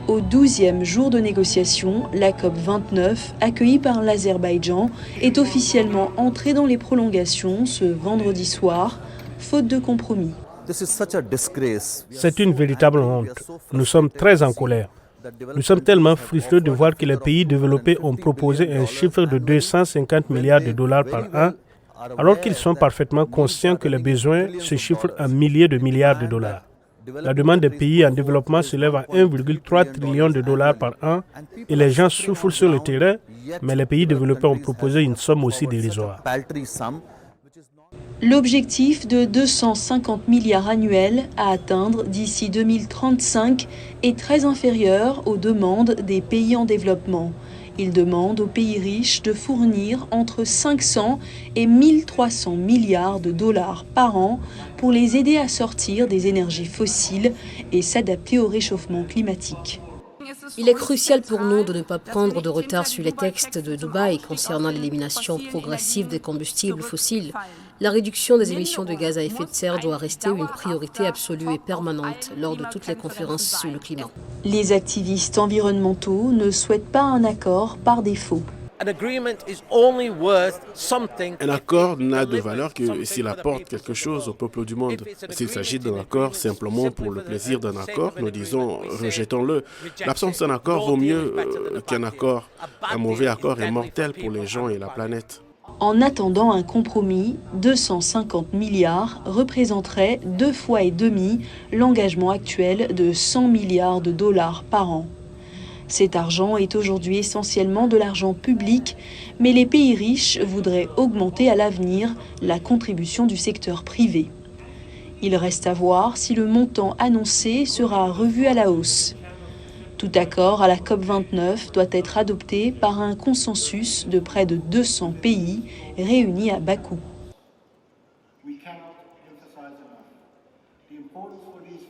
Au 12e jour de négociation, la COP29, accueillie par l'Azerbaïdjan, est officiellement entrée dans les prolongations ce vendredi soir, faute de compromis. C'est une véritable honte. Nous sommes très en colère. Nous sommes tellement frustrés de voir que les pays développés ont proposé un chiffre de 250 milliards de dollars par an, alors qu'ils sont parfaitement conscients que les besoins se chiffrent en milliers de milliards de dollars. La demande des pays en développement s'élève à 1,3 trillion de dollars par an et les gens souffrent sur le terrain, mais les pays développés ont proposé une somme aussi dérisoire. L'objectif de 250 milliards annuels à atteindre d'ici 2035 est très inférieur aux demandes des pays en développement. Il demande aux pays riches de fournir entre 500 et 1300 milliards de dollars par an pour les aider à sortir des énergies fossiles et s'adapter au réchauffement climatique. Il est crucial pour nous de ne pas prendre de retard sur les textes de Dubaï concernant l'élimination progressive des combustibles fossiles. La réduction des émissions de gaz à effet de serre doit rester une priorité absolue et permanente lors de toutes les conférences sur le climat. Les activistes environnementaux ne souhaitent pas un accord par défaut. Un accord n'a de valeur que s'il apporte quelque chose au peuple du monde. S'il s'agit d'un accord simplement pour le plaisir d'un accord, nous disons rejetons-le. L'absence d'un accord vaut mieux qu'un accord. Un mauvais accord est mortel pour les gens et la planète. En attendant un compromis, 250 milliards représenteraient 2,5 fois l'engagement actuel de 100 milliards de dollars par an. Cet argent est aujourd'hui essentiellement de l'argent public, mais les pays riches voudraient augmenter à l'avenir la contribution du secteur privé. Il reste à voir si le montant annoncé sera revu à la hausse. Tout accord à la COP29 doit être adopté par un consensus de près de 200 pays réunis à Bakou.